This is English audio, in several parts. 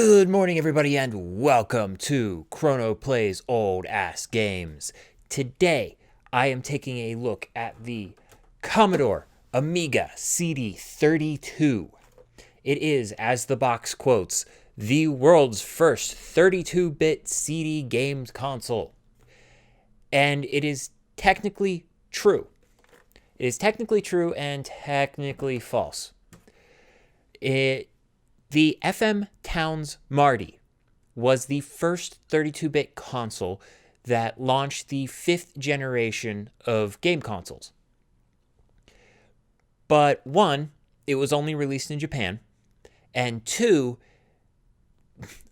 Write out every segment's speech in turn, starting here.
Good morning, everybody, and welcome to Chrono Plays Old Ass Games. Today, I am taking a look at the Commodore Amiga CD32. It is, as the box quotes, the world's first 32-bit CD games console. And it is technically true. It is technically true and technically false. The FM Towns Marty was the first 32-bit console that launched the 5th generation of game consoles. But one, it was only released in Japan, and two,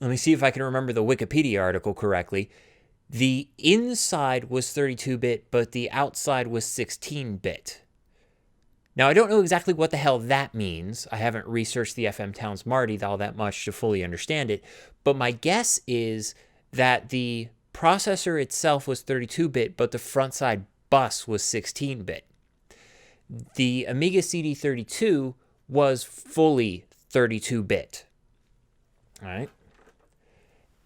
let me see if I can remember the Wikipedia article correctly, the inside was 32-bit, but the outside was 16-bit. Now, I don't know exactly what the hell that means. I haven't researched the FM Towns Marty all that much to fully understand it, but my guess is that the processor itself was 32-bit, but the front side bus was 16-bit. The Amiga CD32 was fully 32-bit. All right.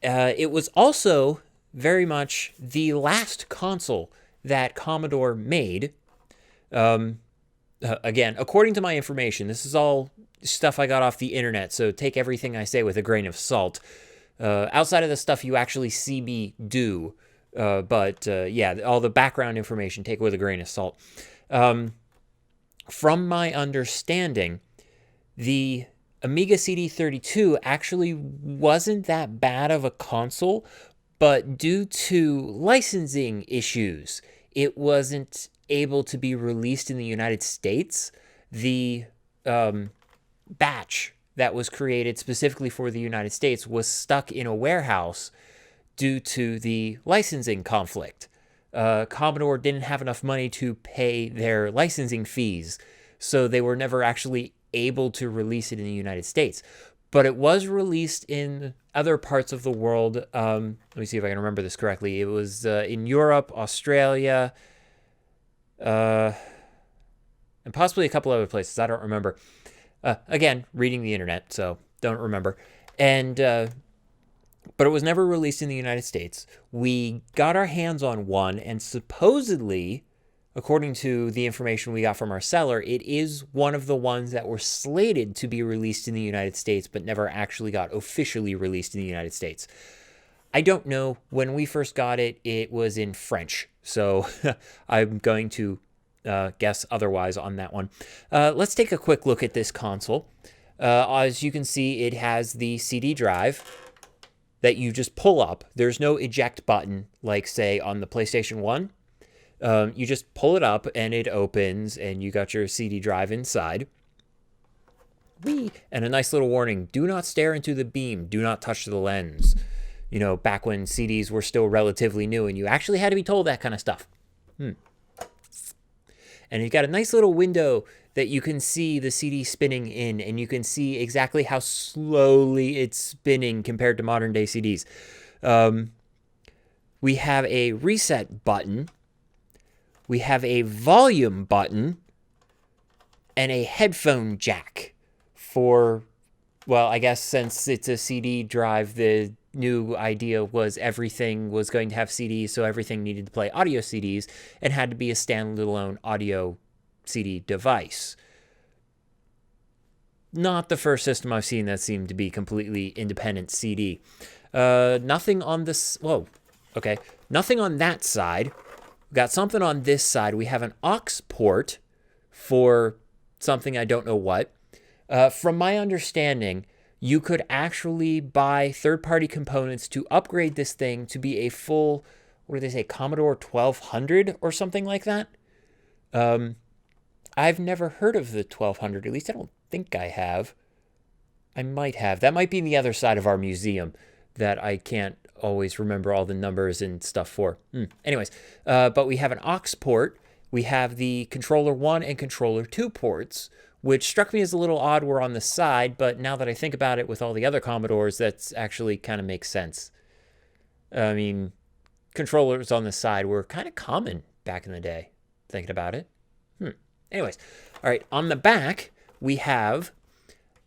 It was also very much the last console that Commodore made. Again, according to my information, this is all stuff I got off the internet, so take everything I say with a grain of salt. Outside of the stuff you actually see me do, yeah, all the background information, take it with a grain of salt. From my understanding, the Amiga CD32 actually wasn't that bad of a console, but due to licensing issues, it wasn't able to be released in the United States. The batch that was created specifically for the United States was stuck in a warehouse due to the licensing conflict. Commodore didn't have enough money to pay their licensing fees, so they were never actually able to release it in the United States. But it was released in other parts of the world. Let me see if I can remember this correctly. It was in Europe, Australia, and possibly a couple other places. I don't remember. Again, reading the internet, so don't remember. And but it was never released in the United States. We got our hands on one, and supposedly, according to the information we got from our seller, it is one of the ones that were slated to be released in the United States, but never actually got officially released in the United States. I don't know. When we first got it, it was in French, so I'm going to guess otherwise on that one. Let's take a quick look at this console. As you can see, it has the CD drive that you just pull up. There's no eject button like, say, on the PlayStation 1. You just pull it up and it opens, and you got your CD drive inside. Whee! And a nice little warning: do not stare into the beam. Do not touch the lens. You know, back when CDs were still relatively new and you actually had to be told that kind of stuff. And you've got a nice little window that you can see the CD spinning in, and you can see exactly how slowly it's spinning compared to modern day CDs. We have a reset button. We have a volume button and a headphone jack for, well, I guess since it's a CD drive, the new idea was everything was going to have CDs, so everything needed to play audio CDs and had to be a standalone audio CD device. Not the first system I've seen that seemed to be completely independent CD. Nothing on this, whoa, okay. Nothing on that side. We've got something on this side. We have an aux port for something I don't know what. From my understanding, you could actually buy third-party components to upgrade this thing to be a full, what do they say, Commodore 1200 or something like that. I've never heard of the 1200. At least I don't think I have. I might have. That might be the other side of our museum that I can't always remember all the numbers and stuff for. Anyways, but we have an aux port. We have the controller 1 and controller 2 ports, which struck me as a little odd were on the side, but now that I think about it with all the other Commodores, that's actually kind of makes sense. I mean, controllers on the side were kind of common back in the day, thinking about it. Anyways, all right, on the back, we have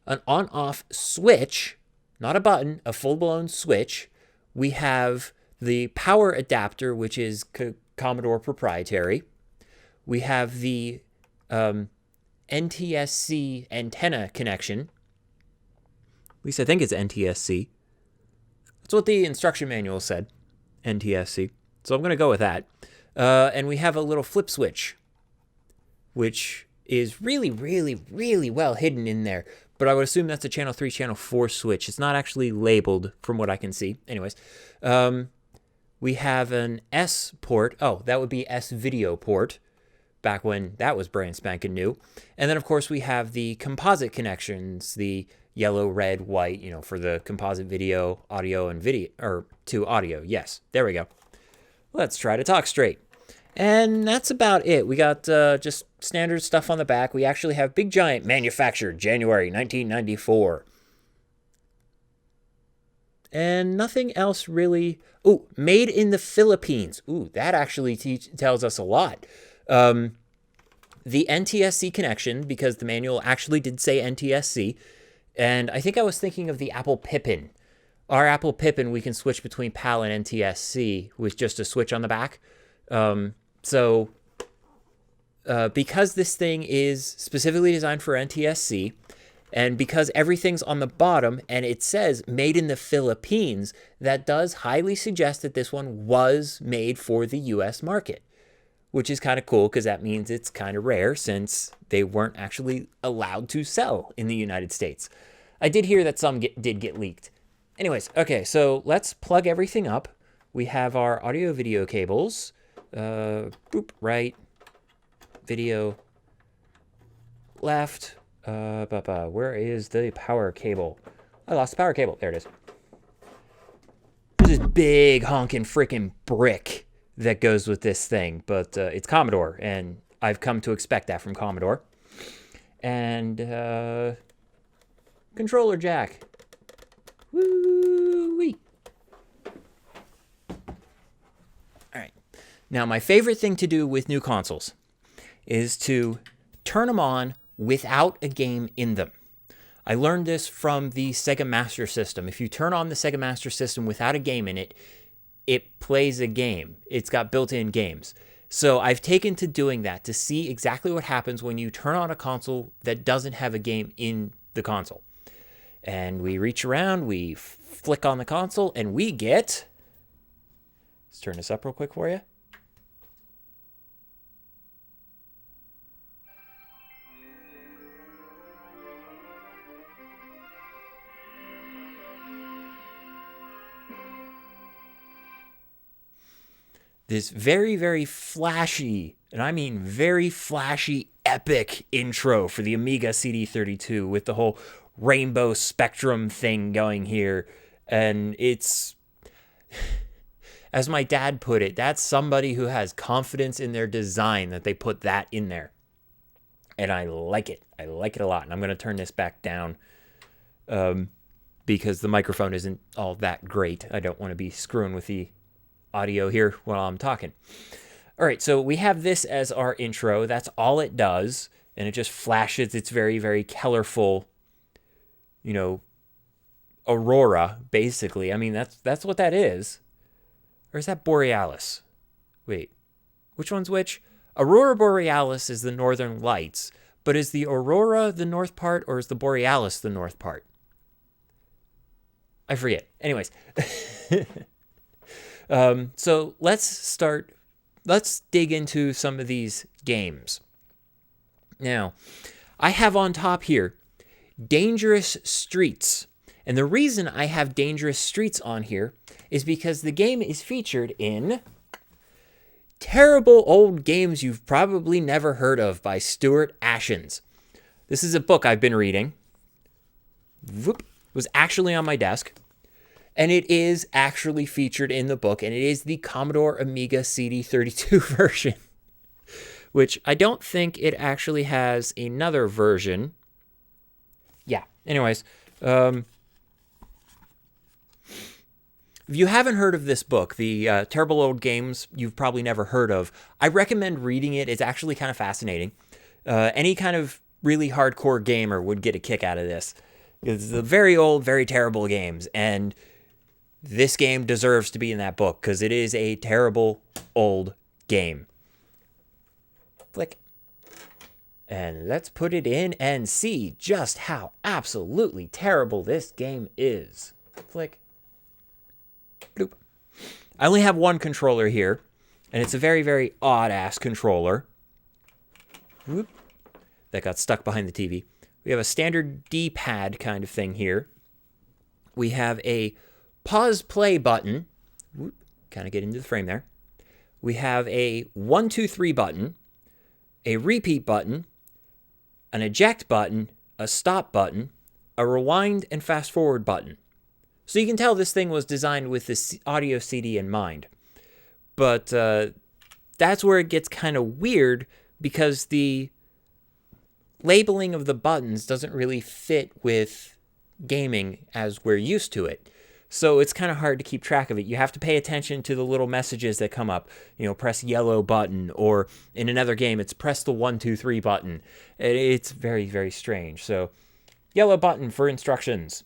an on-off switch not a button, a full-blown switch. We have the power adapter, which is Commodore proprietary. We have the NTSC antenna connection. At least I think it's NTSC. That's what the instruction manual said, NTSC. So I'm going to go with that. And we have a little flip switch, which is really, really, really well hidden in there. But I would assume that's a channel 3, channel 4 switch. It's not actually labeled from what I can see. Anyways, we have an S port. Oh, that would be S video port, back when that was brand spanking new. And then, of course, we have the composite connections, the yellow, red, white, you know, for the composite video, audio, and video, or to audio. Yes, there we go. Let's try to talk straight. And that's about it. We got just standard stuff on the back. We actually have big giant manufactured January 1994. And nothing else really. Oh, made in the Philippines. Ooh, that actually tells us a lot. The NTSC connection, because the manual actually did say NTSC. And I think I was thinking of the Apple Pippin. Our Apple Pippin, we can switch between PAL and NTSC with just a switch on the back. So because this thing is specifically designed for NTSC, and because everything's on the bottom and it says made in the Philippines, that does highly suggest that this one was made for the US market, which is kind of cool because that means it's kind of rare since they weren't actually allowed to sell in the United States. I did hear that some did get leaked. Anyways, okay, so let's plug everything up. We have our audio video cables. Boop, right, video, left, where is the power cable? I lost the power cable. There it is. There's this big honking freaking brick that goes with this thing, but it's Commodore, and I've come to expect that from Commodore. And controller jack. Woo-wee. All right. Now, my favorite thing to do with new consoles is to turn them on without a game in them. I learned this from the Sega Master System. If you turn on the Sega Master System without a game in it, it plays a game. It's got built-in games. So I've taken to doing that to see exactly what happens when you turn on a console that doesn't have a game in the console. And we reach around, we flick on the console, and we get... Let's turn this up real quick for you. This very, very flashy, and I mean very flashy, epic intro for the Amiga CD32 with the whole rainbow spectrum thing going here. And it's, as my dad put it, that's somebody who has confidence in their design that they put that in there. And I like it. I like it a lot. And I'm going to turn this back down because the microphone isn't all that great. I don't want to be screwing with the audio here while I'm talking. All right, so we have this as our intro. That's all it does, and it just flashes its very, very colorful, you know, aurora, basically. I mean, that's what that is. Or is that Borealis? Wait, which one's which? Aurora Borealis is the northern lights, but is the aurora the north part, or is the Borealis the north part? I forget. Anyways. So let's dig into some of these games. Now, I have on top here Dangerous Streets. And the reason I have Dangerous Streets on here is because the game is featured in Terrible Old Games You've Probably Never Heard of by Stuart Ashens. This is a book I've been reading. It was actually on my desk. And it is actually featured in the book, and it is the Commodore Amiga CD32 version, which I don't think it actually has another version. Yeah, anyways. If you haven't heard of this book, the Terrible Old Games You've Probably Never Heard of, I recommend reading it. It's actually kind of fascinating. Any kind of really hardcore gamer would get a kick out of this. It's the very old, very terrible games, and this game deserves to be in that book because it is a terrible old game. Flick. And let's put it in and see just how absolutely terrible this game is. Flick. Bloop. I only have one controller here, and it's a very, very odd-ass controller. Whoop. That got stuck behind the TV. We have a standard D-pad kind of thing here. We have a pause play button. Whoop. Kind of get into the frame there. We have a 1, 2, 3 button, a repeat button, an eject button, a stop button, a rewind and fast forward button. So you can tell this thing was designed with this audio CD in mind. But that's where it gets kind of weird because the labeling of the buttons doesn't really fit with gaming as we're used to it. So it's kind of hard to keep track of it. You have to pay attention to the little messages that come up. You know, press yellow button, or in another game, it's press the 1, 2, 3 button. It's very, very strange. So yellow button for instructions.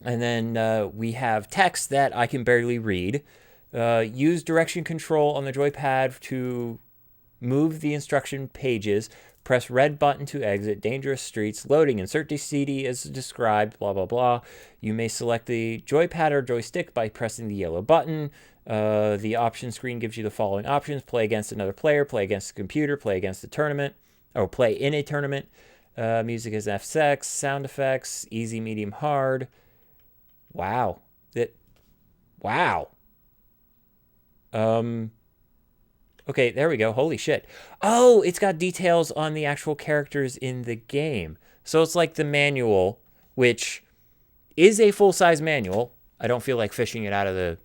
And then we have text that I can barely read. Use direction control on the joypad to move the instruction pages. Press red button to exit. Dangerous streets. Loading. Insert the CD as described. Blah, blah, blah. You may select the joypad or joystick by pressing the yellow button. The option screen gives you the following options. Play against another player. Play against the computer. Play against the tournament. Or play in a tournament. Music is FX. Sound effects. Easy, medium, hard. Wow. Wow. Okay, there we go. Holy shit. Oh, it's got details on the actual characters in the game. So it's like the manual, which is a full-size manual. I don't feel like fishing it out of the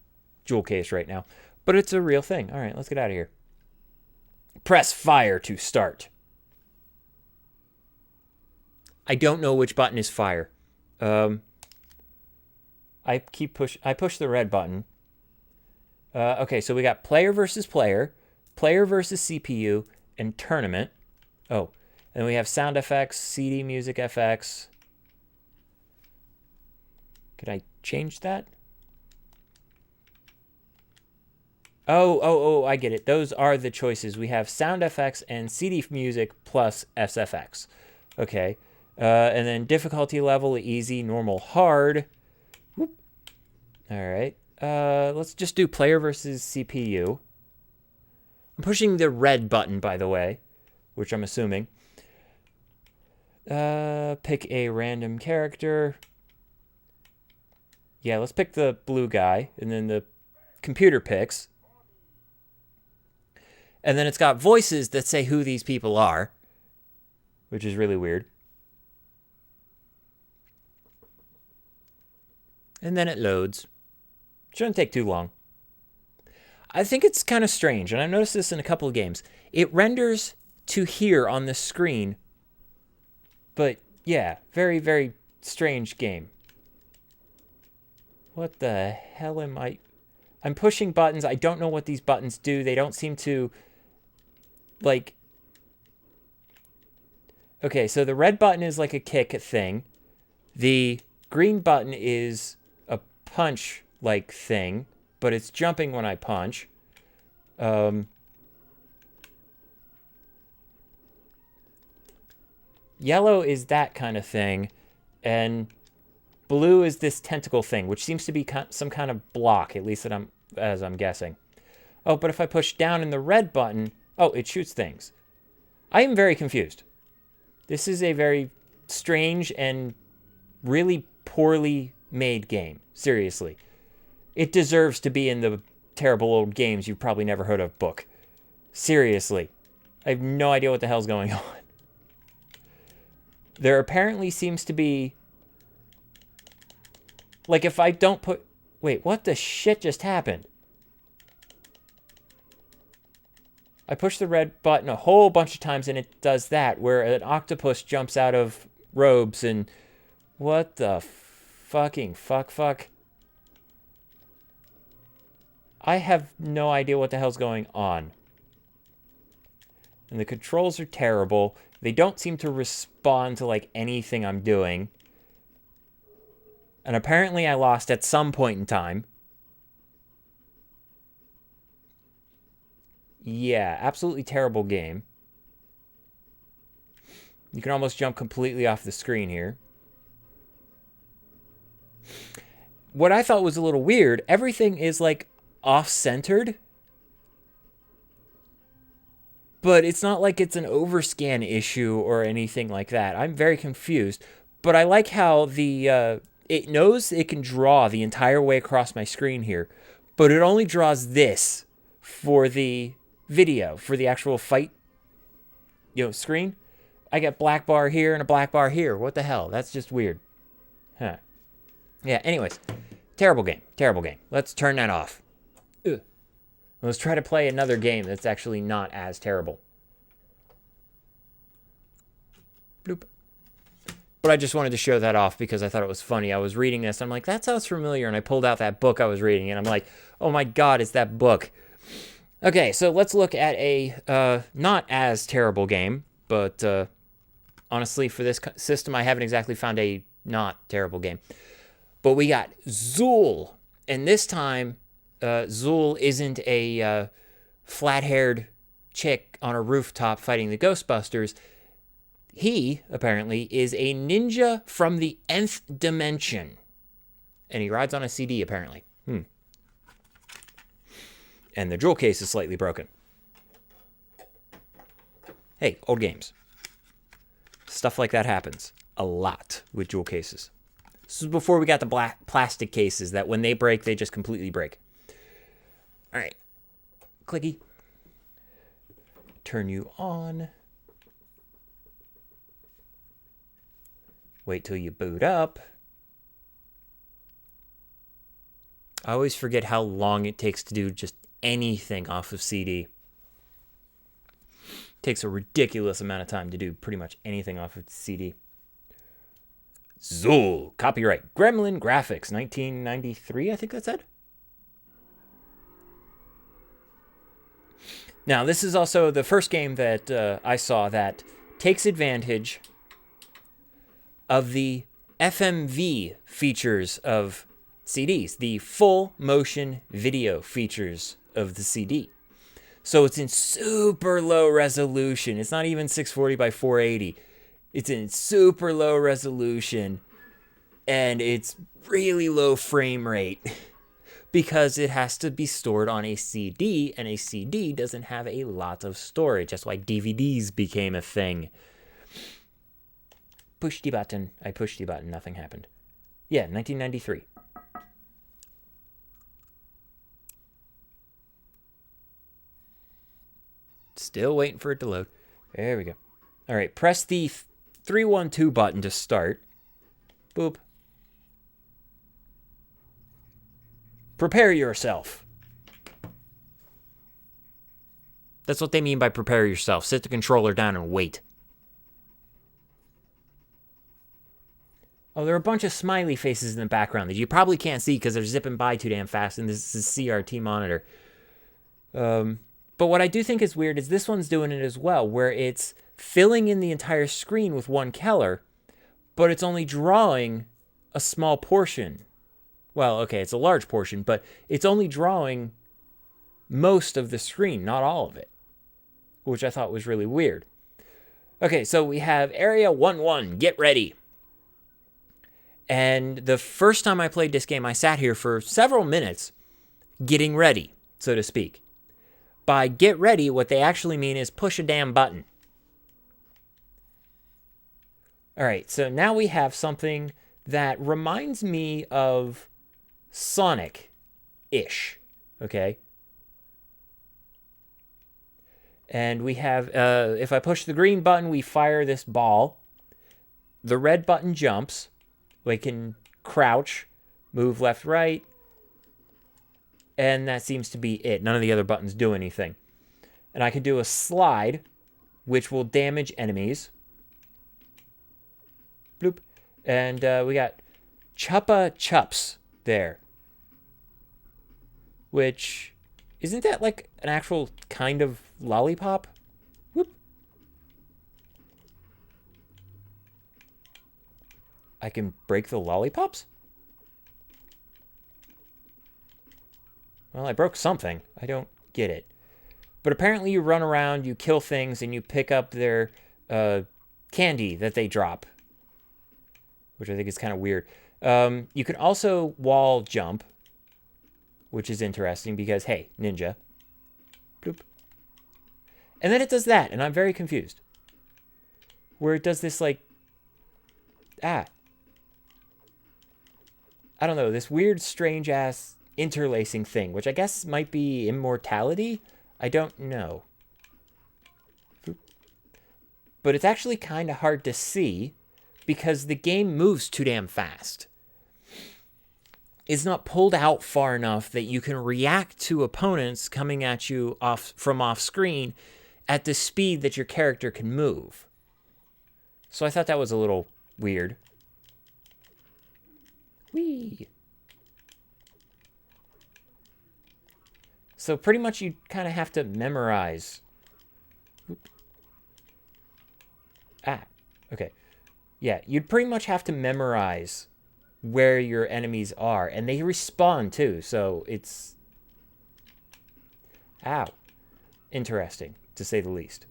jewel case right now, but it's a real thing. All right, let's get out of here. Press fire to start. I don't know which button is fire. I push the red button. Okay, so we got player versus player. Player versus CPU, and tournament. Oh, and we have sound effects, CD music FX. Could I change that? Oh, I get it. Those are the choices. We have sound FX and CD music plus SFX. Okay. And then difficulty level, easy, normal, hard. Whoop. All right. Let's just do player versus CPU. I'm pushing the red button, by the way, which I'm assuming. Pick a random character. Yeah, let's pick the blue guy, and then the computer picks. And then it's got voices that say who these people are, which is really weird. And then it loads. Shouldn't take too long. I think it's kind of strange, and I've noticed this in a couple of games. It renders to here on the screen, but yeah, very, very strange game. What the hell am I? I'm pushing buttons. I don't know what these buttons do. They don't seem to, like... Okay, so the red button is like a kick thing. The green button is a punch-like thing, but it's jumping when I punch. Yellow is that kind of thing, and blue is this tentacle thing, which seems to be some kind of block, at least as I'm guessing. Oh, but if I push down in the red button, oh, it shoots things. I am very confused. This is a very strange and really poorly made game. Seriously. It deserves to be in the terrible old games you've probably never heard of book. Seriously. I have no idea what the hell's going on. There apparently seems to be... Like, if I don't put... Wait, what the shit just happened? I push the red button a whole bunch of times and it does that, where an octopus jumps out of robes and... What the fucking fuck? I have no idea what the hell's going on. And the controls are terrible. They don't seem to respond to, like, anything I'm doing. And apparently I lost at some point in time. Yeah, absolutely terrible game. You can almost jump completely off the screen here. What I thought was a little weird, everything is like off-centered. But it's not like it's an overscan issue or anything like that. I'm very confused. But I like how it knows it can draw the entire way across my screen here. But it only draws this for the video, for the actual fight, screen. I get black bar here and a black bar here. What the hell? That's just weird. Huh. Yeah, anyways. Terrible game. Terrible game. Let's turn that off. Ugh. Let's try to play another game that's actually not as terrible. Bloop. But I just wanted to show that off because I thought it was funny. I was reading this. I'm like, that sounds familiar. And I pulled out that book I was reading. And I'm like, oh my God, it's that book. Okay, so let's look at a not as terrible game. But honestly, for this system, I haven't exactly found a not terrible game. But we got Zool. And this time, Zool isn't a flat-haired chick on a rooftop fighting the Ghostbusters. He, apparently, is a ninja from the nth dimension. And he rides on a CD, apparently. And the jewel case is slightly broken. Hey, old games. Stuff like that happens a lot with jewel cases. This is before we got the black plastic cases that when they break, they just completely break. All right. Clicky. Turn you on. Wait till you boot up. I always forget how long it takes to do just anything off of CD. It takes a ridiculous amount of time to do pretty much anything off of CD. Zool. Copyright. Gremlin Graphics. 1993, I think that said. Now, this is also the first game that I saw that takes advantage of the FMV features of CDs, the full motion video features of the CD. So it's in super low resolution. It's not even 640 by 480. It's in super low resolution, and it's really low frame rate because it has to be stored on a CD, and a CD doesn't have a lot of storage. That's why DVDs became a thing. Push the button. I pushed the button. Nothing happened. Yeah, 1993. Still waiting for it to load. There we go. All right, press the 312 button to start. Boop. Prepare yourself. That's what they mean by prepare yourself. Sit the controller down and wait. Oh, there are a bunch of smiley faces in the background that you probably can't see because they're zipping by too damn fast, and this is a CRT monitor. But what I do think is weird is this one's doing it as well, where it's filling in the entire screen with one color, but it's only drawing a small portion. Well, okay, it's a large portion, but it's only drawing most of the screen, not all of it, which I thought was really weird. Okay, so we have Area 1-1, get ready. And the first time I played this game, I sat here for several minutes getting ready, so to speak. By get ready, what they actually mean is push a damn button. All right, so now we have something that reminds me of Sonic-ish, okay? And we have, if I push the green button, we fire this ball. The red button jumps. We can crouch, move left, right, and that seems to be it. None of the other buttons do anything. And I can do a slide, which will damage enemies. Bloop. And we got Chupa Chups there. Which, isn't that like an actual kind of lollipop? Whoop. I can break the lollipops? Well, I broke something. I don't get it. But apparently you run around, you kill things, and you pick up their candy that they drop, which I think is kind of weird. You can also wall jump, which is interesting because, hey, ninja. Bloop. And then it does that, and I'm very confused. Where it does this, like, I don't know, this weird, strange-ass interlacing thing, which I guess might be immortality? I don't know. But it's actually kind of hard to see because the game moves too damn fast. It's not pulled out far enough that you can react to opponents coming at you from off screen at the speed that your character can move. So I thought that was a little weird. Whee! So pretty much you kind of have to memorize. Okay. Yeah, you'd pretty much have to memorize where your enemies are. And they respawn too, so it's... Ow. Interesting, to say the least.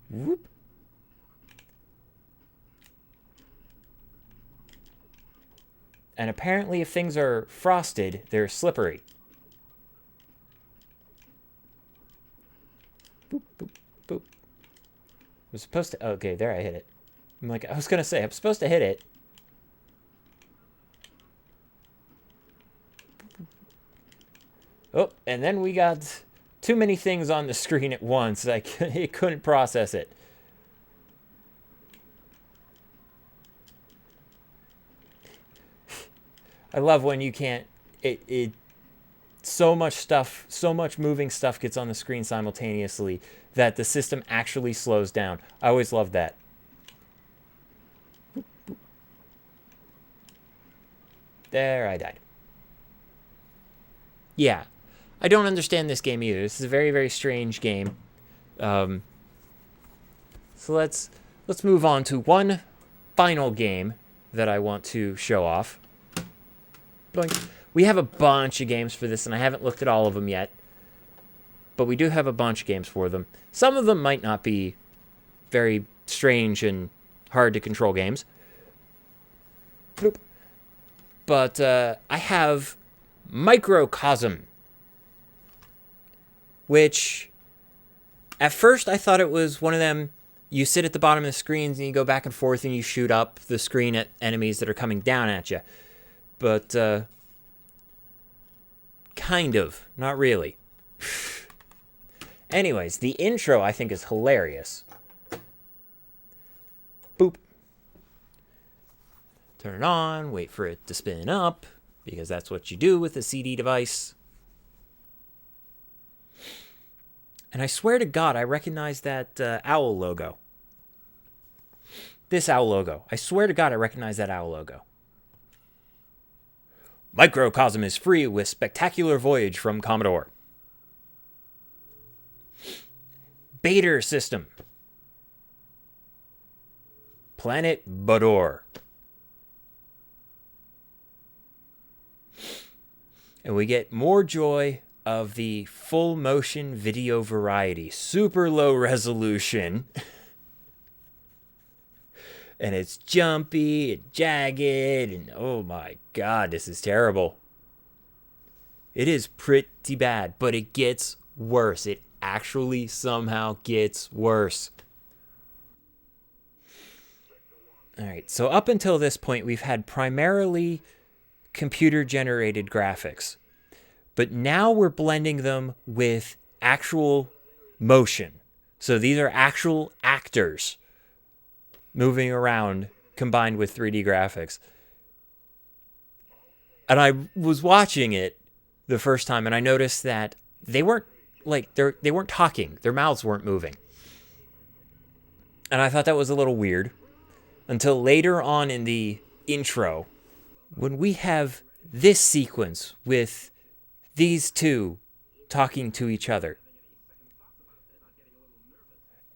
Whoop. And apparently if things are frosted, they're slippery. Boop, boop, boop. I was supposed to... Okay, there I hit it. I'm like, I was going to say, I'm supposed to hit it. Oh, and then we got too many things on the screen at once. It couldn't process it. I love when you can't... So much stuff, so much moving stuff gets on the screen simultaneously that the system actually slows down. I always love that. There, I died. Yeah, I don't understand this game either. This is a very, very strange game. So let's move on to one final game that I want to show off. Boink. We have a bunch of games for this, and I haven't looked at all of them yet. But we do have a bunch of games for them. Some of them might not be very strange and hard to control games. Bloop. But I have Microcosm, which at first I thought it was one of them, you sit at the bottom of the screens and you go back and forth and you shoot up the screen at enemies that are coming down at you. But kind of, not really. Anyways, the intro I think is hilarious. Boop. Turn it on, wait for it to spin up, because that's what you do with a CD device. And I swear to God, I recognize that owl logo. This owl logo. I swear to God, I recognize that owl logo. Microcosm is free with Spectacular Voyage from Commodore. Bader System. Planet Bador. And we get more joy of the full motion video variety. Super low resolution. And it's jumpy and jagged. And oh my God, this is terrible. It is pretty bad, but it gets worse. It actually somehow gets worse. All right, so up until this point, we've had primarily computer-generated graphics. But now we're blending them with actual motion. So these are actual actors moving around combined with 3D graphics. And I was watching it the first time and I noticed that they weren't they weren't talking. Their mouths weren't moving. And I thought that was a little weird until later on in the intro when we have this sequence with these two talking to each other.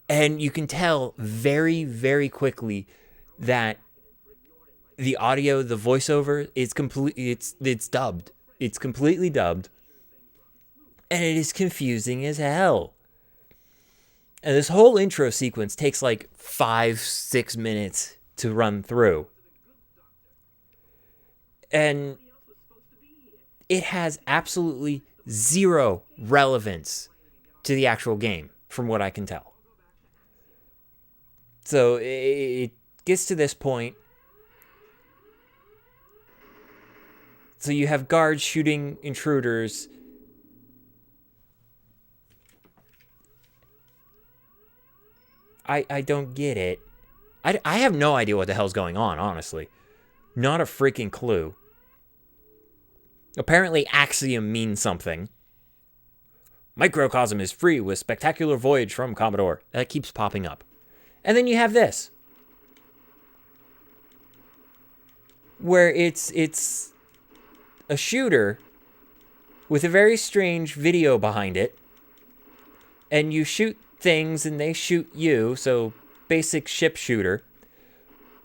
And you can tell very, very quickly that the audio, the voiceover is it's dubbed. It's completely dubbed. And it is confusing as hell. And this whole intro sequence takes like 5-6 minutes to run through. And it has absolutely zero relevance to the actual game, from what I can tell. So it gets to this point. So you have guards shooting intruders. I don't get it. I have no idea what the hell's going on, honestly. Not a freaking clue. Apparently Axiom means something. Microcosm is free with spectacular voyage from Commodore. That keeps popping up. And then you have this. Where it's a shooter with a very strange video behind it. And you shoot things and they shoot you, so basic ship shooter.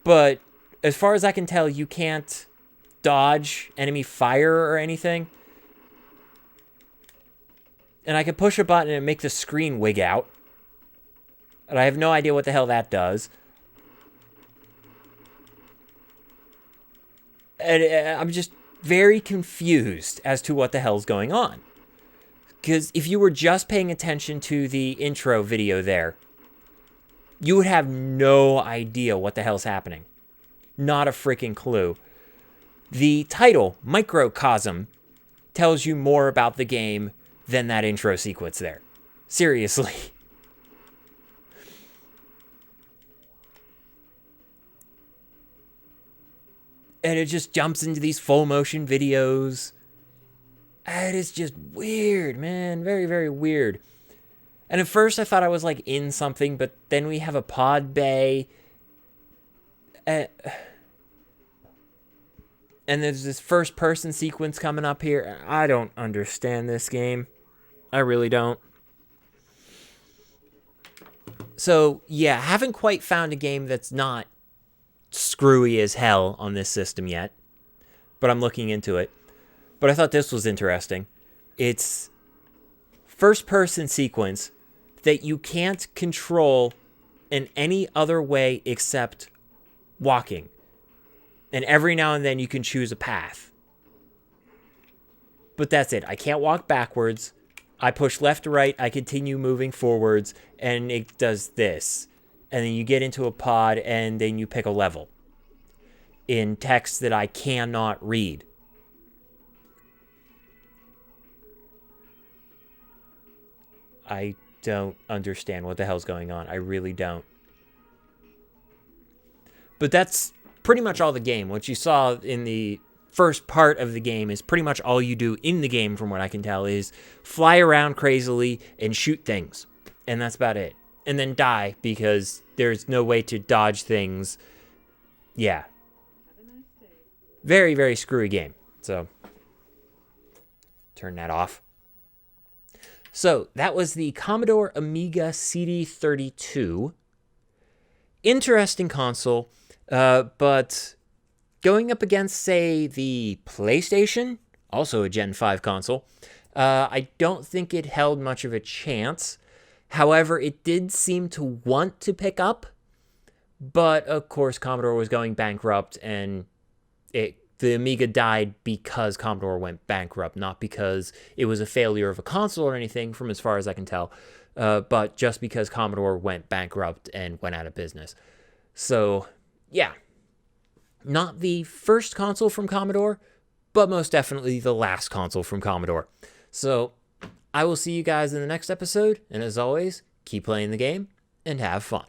But as far as I can tell, you can't dodge enemy fire or anything. And I can push a button and make the screen wig out. And I have no idea what the hell that does. And I'm just very confused as to what the hell's going on. Because if you were just paying attention to the intro video there, you would have no idea what the hell's happening. Not a freaking clue. The title, Microcosm, tells you more about the game than that intro sequence there. Seriously. And it just jumps into these full motion videos. It is just weird, man. Very, very weird. And at first I thought I was like in something, but then we have a pod bay. And there's this first person sequence coming up here. I don't understand this game. I really don't. So, yeah, I haven't quite found a game that's not screwy as hell on this system yet. But I'm looking into it. But I thought this was interesting. It's first-person sequence that you can't control in any other way except walking. And every now and then you can choose a path. But that's it. I can't walk backwards. I push left to right. I continue moving forwards. And it does this. And then you get into a pod and then you pick a level. In text that I cannot read. I don't understand what the hell's going on. I really don't. But that's pretty much all the game. What you saw in the first part of the game is pretty much all you do in the game, from what I can tell, is fly around crazily and shoot things. And that's about it. And then die, because there's no way to dodge things. Yeah. Very, very screwy game. So, turn that off. So, that was the Commodore Amiga CD32. Interesting console, but going up against, say, the PlayStation, also a Gen 5 console, I don't think it held much of a chance. However, it did seem to want to pick up, but of course Commodore was going bankrupt, and the Amiga died because Commodore went bankrupt, not because it was a failure of a console or anything, from as far as I can tell, but just because Commodore went bankrupt and went out of business. So, yeah. Not the first console from Commodore, but most definitely the last console from Commodore. So, I will see you guys in the next episode, and as always, keep playing the game and have fun.